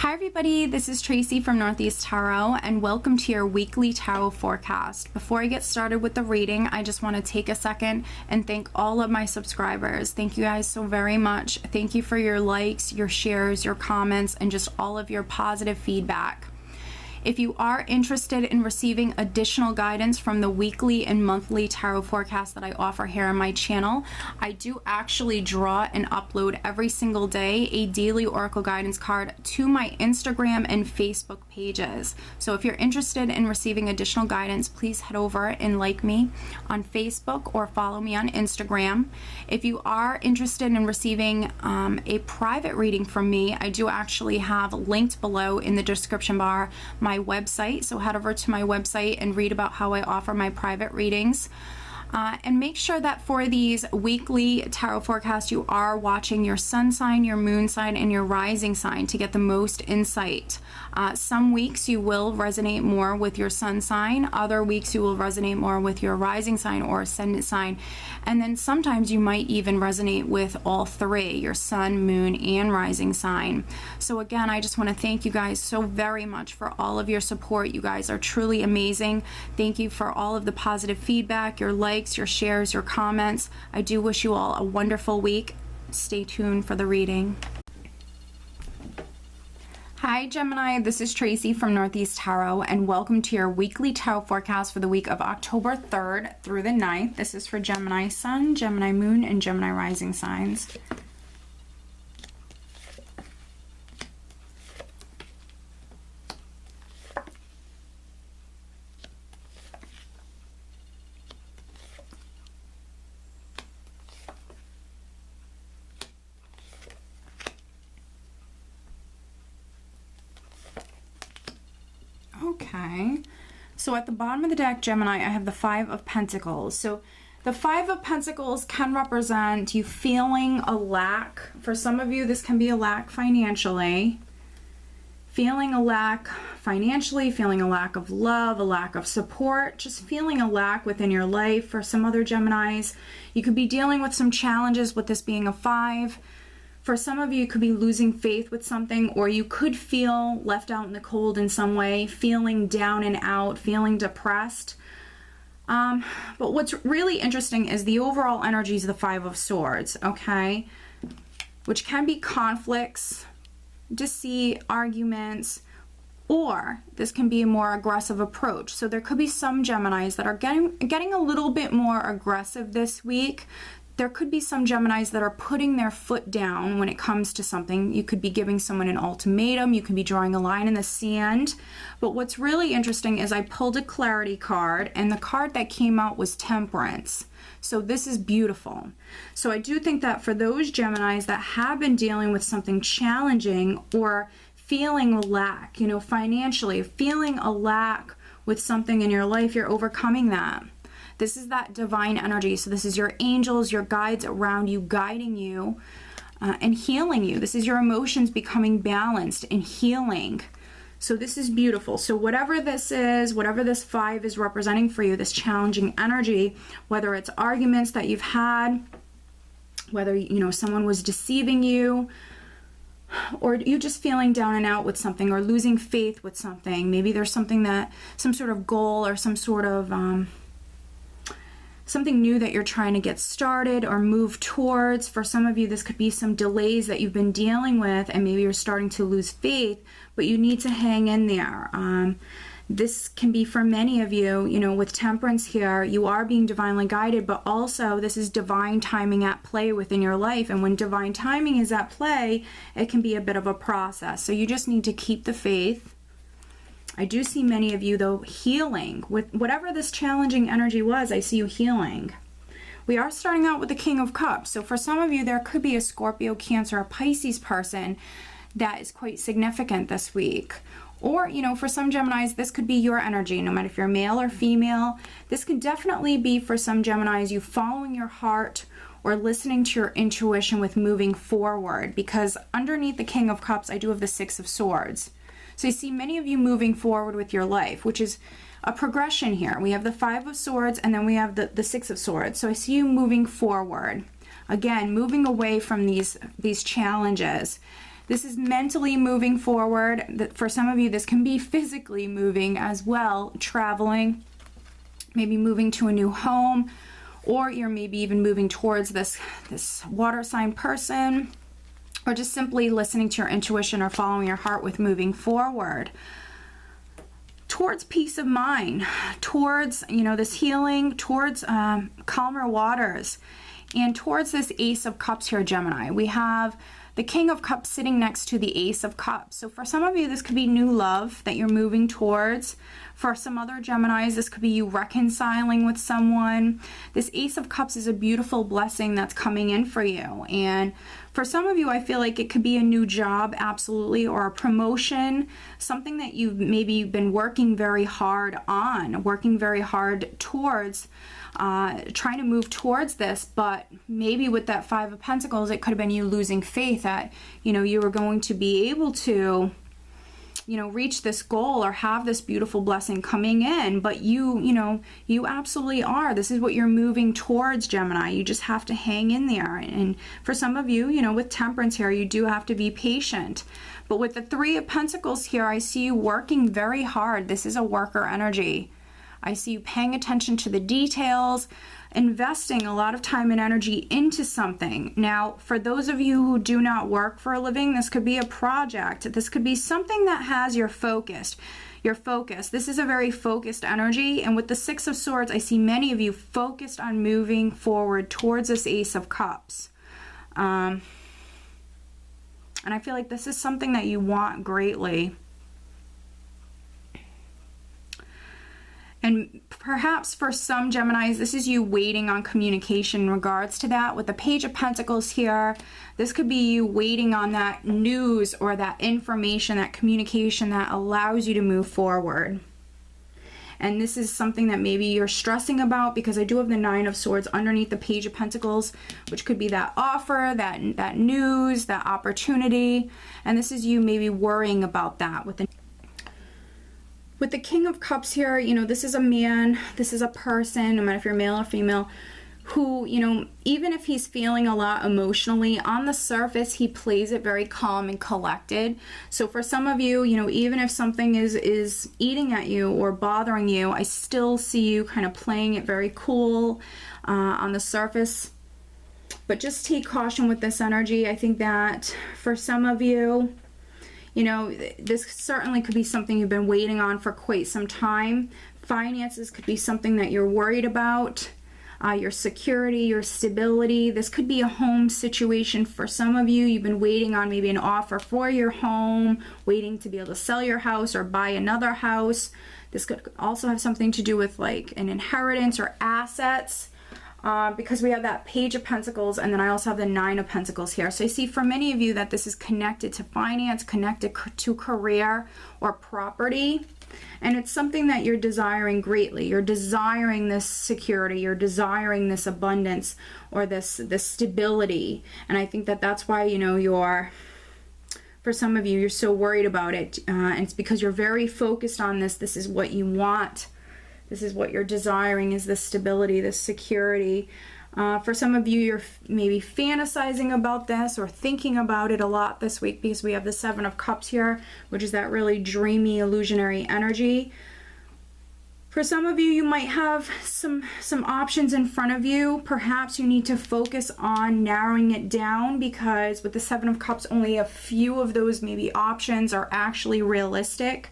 Hi everybody, this is Tracy from Northeast Tarot and welcome to your weekly tarot forecast. Before I get started with the reading, I just want to take a second and thank all of my subscribers. Thank you guys so very much. Thank you for your likes, your shares, your comments, and just all of your positive feedback. If you are interested in receiving additional guidance from the weekly and monthly tarot forecast that I offer here on my channel, I do actually draw and upload every single day a daily oracle guidance card to my Instagram and Facebook pages. So if you're interested in receiving additional guidance, please head over and like me on Facebook or follow me on Instagram. If you are interested in receiving a private reading from me, I do actually have linked below in the description bar my website, so head over to my website and read about how I offer my private readings. And make sure that for these weekly tarot forecasts you are watching your sun sign, your moon sign, and your rising sign to get the most insight. Some weeks you will resonate more with your sun sign, other weeks you will resonate more with your rising sign or ascendant sign, and then sometimes you might even resonate with all three, your sun, moon, and rising sign. So again, I just want to thank you guys so very much for all of your support. You guys are truly amazing. Thank you for all of the positive feedback, your likes, your shares, your comments. I do wish you all a wonderful week. Stay tuned for the reading. Hi Gemini, this is Tracy from Northeast Tarot and welcome to your weekly tarot forecast for the week of October 3rd through the 9th. This is for Gemini Sun, Gemini Moon, and Gemini Rising signs. Okay, so at the bottom of the deck, Gemini, I have the Five of Pentacles. So the Five of Pentacles can represent you feeling a lack. For some of you, this can be a lack financially. Feeling a lack financially, feeling a lack of love, a lack of support, just feeling a lack within your life. For some other Geminis, you could be dealing with some challenges with this being a 5. For some of you, you could be losing faith with something, or you could feel left out in the cold in some way, feeling down and out, feeling depressed. But what's really interesting is the overall energy is the Five of Swords, okay? Which can be conflicts, deceit, arguments, or this can be a more aggressive approach. So there could be some Geminis that are getting a little bit more aggressive this week. There could be some Geminis that are putting their foot down when it comes to something. You could be giving someone an ultimatum. You could be drawing a line in the sand. But what's really interesting is I pulled a clarity card, and the card that came out was Temperance. So this is beautiful. So I do think that for those Geminis that have been dealing with something challenging or feeling a lack, you know, financially, feeling a lack with something in your life, you're overcoming that. This is that divine energy. So this is your angels, your guides around you, guiding you and healing you. This is your emotions becoming balanced and healing. So this is beautiful. So whatever this is, whatever this 5 is representing for you, this challenging energy, whether it's arguments that you've had, whether, you know, someone was deceiving you, or you just feeling down and out with something, or losing faith with something. Maybe there's something that, some sort of goal or some sort of something new that you're trying to get started or move towards. For some of you, this could be some delays that you've been dealing with, and maybe you're starting to lose faith, but you need to hang in there. This can be for many of you, you know, with Temperance here, you are being divinely guided, but also this is divine timing at play within your life. And when divine timing is at play, it can be a bit of a process. So you just need to keep the faith. I do see many of you, though, healing. With whatever this challenging energy was, I see you healing. We are starting out with the King of Cups. So for some of you, there could be a Scorpio, Cancer, or Pisces person that is quite significant this week. Or, you know, for some Geminis, this could be your energy, no matter if you're male or female. This could definitely be, for some Geminis, you following your heart or listening to your intuition with moving forward. Because underneath the King of Cups, I do have the Six of Swords. So you see many of you moving forward with your life, which is a progression here. We have the Five of Swords, and then we have the Six of Swords. So I see you moving forward. Again, moving away from these challenges. This is mentally moving forward. For some of you, this can be physically moving as well, traveling, maybe moving to a new home, or you're maybe even moving towards this water sign person, or just simply listening to your intuition or following your heart with moving forward towards peace of mind, towards, you know, this healing, towards calmer waters, and towards this Ace of Cups here, Gemini. We have the King of Cups sitting next to the Ace of Cups. So for some of you, this could be new love that you're moving towards. For some other Geminis, this could be you reconciling with someone. This Ace of Cups is a beautiful blessing that's coming in for you. And for some of you, I feel like it could be a new job, absolutely, or a promotion, something that you've maybe been working very hard on, working very hard towards, trying to move towards this. But maybe with that Five of Pentacles, it could have been you losing faith that, you know, you were going to be able to, you know, reach this goal or have this beautiful blessing coming in, but you know, you absolutely are. This is what you're moving towards, Gemini. You just have to hang in there. And for some of you, you know, with Temperance here, you do have to be patient. But with the Three of Pentacles here, I see you working very hard. This is a worker energy. I see you paying attention to the details, investing a lot of time and energy into something. Now, for those of you who do not work for a living, this could be a project. This could be something that has your focus. This is a very focused energy. And with the Six of Swords, I see many of you focused on moving forward towards this Ace of Cups. And I feel like this is something that you want greatly. And perhaps for some Geminis, this is you waiting on communication in regards to that. With the Page of Pentacles here, this could be you waiting on that news or that information, that communication that allows you to move forward. And this is something that maybe you're stressing about, because I do have the Nine of Swords underneath the Page of Pentacles, which could be that offer, that news, that opportunity. And this is you maybe worrying about that with the King of Cups here. You know, this is a man, this is a person, no matter if you're male or female, who, you know, even if he's feeling a lot emotionally, on the surface, he plays it very calm and collected. So for some of you, you know, even if something is eating at you or bothering you, I still see you kind of playing it very cool on the surface. But just take caution with this energy. I think that for some of you, you know, this certainly could be something you've been waiting on for quite some time. Finances could be something that you're worried about. Your security, your stability. This could be a home situation for some of you. You've been waiting on maybe an offer for your home, waiting to be able to sell your house or buy another house. This could also have something to do with like an inheritance or assets. Because we have that Page of Pentacles, and then I also have the Nine of Pentacles here. So I see for many of you that this is connected to finance, connected to career or property. And it's something that you're desiring greatly. You're desiring this security. You're desiring this abundance or this stability. And I think that that's why, you know, for some of you, you're so worried about it. And it's because you're very focused on this. This is what you want. This is what you're desiring, is this stability, this security. For some of you, you're maybe fantasizing about this or thinking about it a lot this week, because we have the Seven of Cups here, which is that really dreamy, illusionary energy. For some of you, you might have some options in front of you. Perhaps you need to focus on narrowing it down, because with the Seven of Cups, only a few of those maybe options are actually realistic.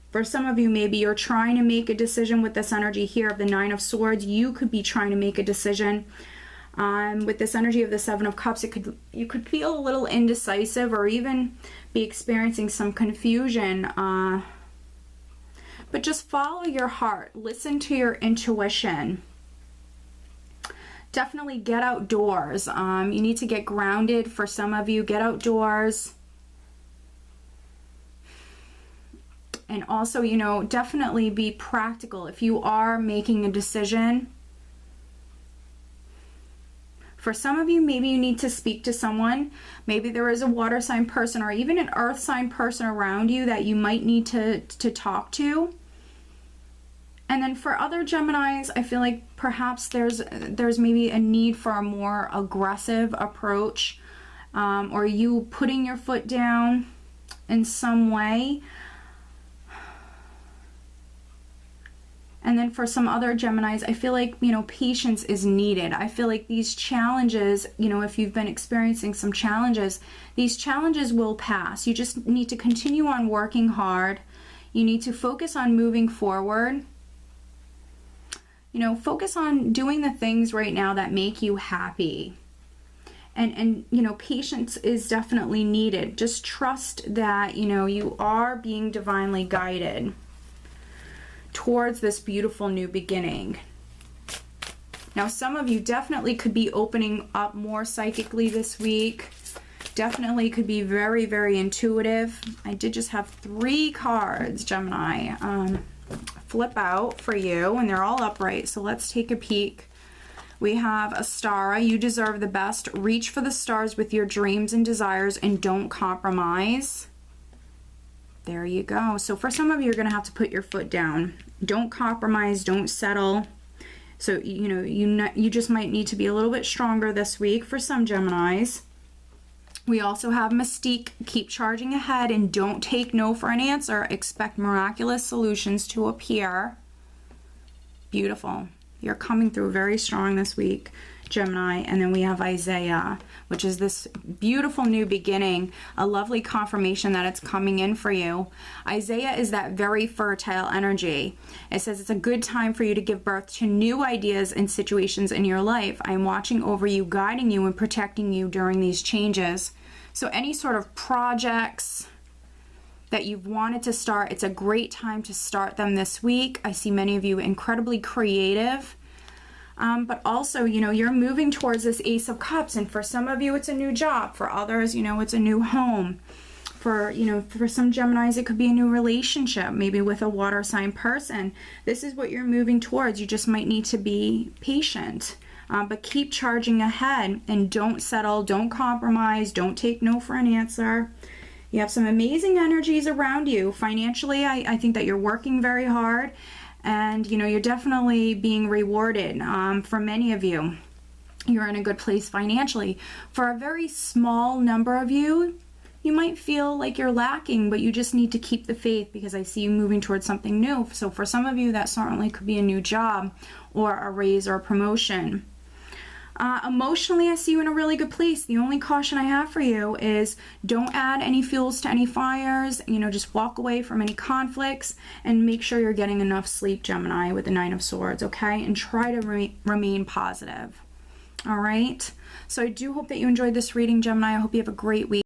For some of you, maybe you're trying to make a decision with this energy here of the Nine of Swords. You could be trying to make a decision. With this energy of the Seven of Cups, you could feel a little indecisive or even be experiencing some confusion. But just follow your heart. Listen to your intuition. Definitely get outdoors. You need to get grounded. For some of you, get outdoors. And also, you know, definitely be practical. If you are making a decision, for some of you, maybe you need to speak to someone. Maybe there is a water sign person or even an earth sign person around you that you might need to talk to. And then for other Geminis, I feel like perhaps there's maybe a need for a more aggressive approach or you putting your foot down in some way. And then for some other Geminis, I feel like, you know, patience is needed. I feel like these challenges, you know, if you've been experiencing some challenges, these challenges will pass. You just need to continue on working hard. You need to focus on moving forward. You know, focus on doing the things right now that make you happy. And you know, patience is definitely needed. Just trust that, you know, you are being divinely guided towards this beautiful new beginning. Now, some of you definitely could be opening up more psychically this week. Definitely could be very, very intuitive. I did just have 3 cards, Gemini, flip out for you, and they're all upright. So let's take a peek. We have Astara, you deserve the best. Reach for the stars with your dreams and desires and don't compromise. There you go. So for some of you, you're going to have to put your foot down. Don't compromise, don't settle. So, you know, you just might need to be a little bit stronger this week for some Geminis. We also have Mystique, keep charging ahead and don't take no for an answer. Expect miraculous solutions to appear. Beautiful. You're coming through very strong this week, Gemini. And then we have Isaiah, which is this beautiful new beginning, a lovely confirmation that it's coming in for you. Isaiah is that very fertile energy. It says it's a good time for you to give birth to new ideas and situations in your life. I'm watching over you, guiding you and protecting you during these changes. So any sort of projects that you've wanted to start, it's a great time to start them this week. I see many of you incredibly creative. But also, you know, you're moving towards this Ace of Cups, and for some of you, it's a new job. For others, you know, it's a new home. For, you know, for some Geminis, it could be a new relationship, maybe with a water sign person. This is what you're moving towards. You just might need to be patient. But keep charging ahead and don't settle, don't compromise, don't take no for an answer. You have some amazing energies around you. Financially, I think that you're working very hard. And, you know, you're definitely being rewarded. For many of you, you're in a good place financially. For a very small number of you, you might feel like you're lacking, but you just need to keep the faith because I see you moving towards something new. So for some of you, that certainly could be a new job or a raise or a promotion. Emotionally, I see you in a really good place. The only caution I have for you is don't add any fuels to any fires. You know, just walk away from any conflicts and make sure you're getting enough sleep, Gemini, with the 9 of Swords, okay? And try to remain positive, all right? So I do hope that you enjoyed this reading, Gemini. I hope you have a great week.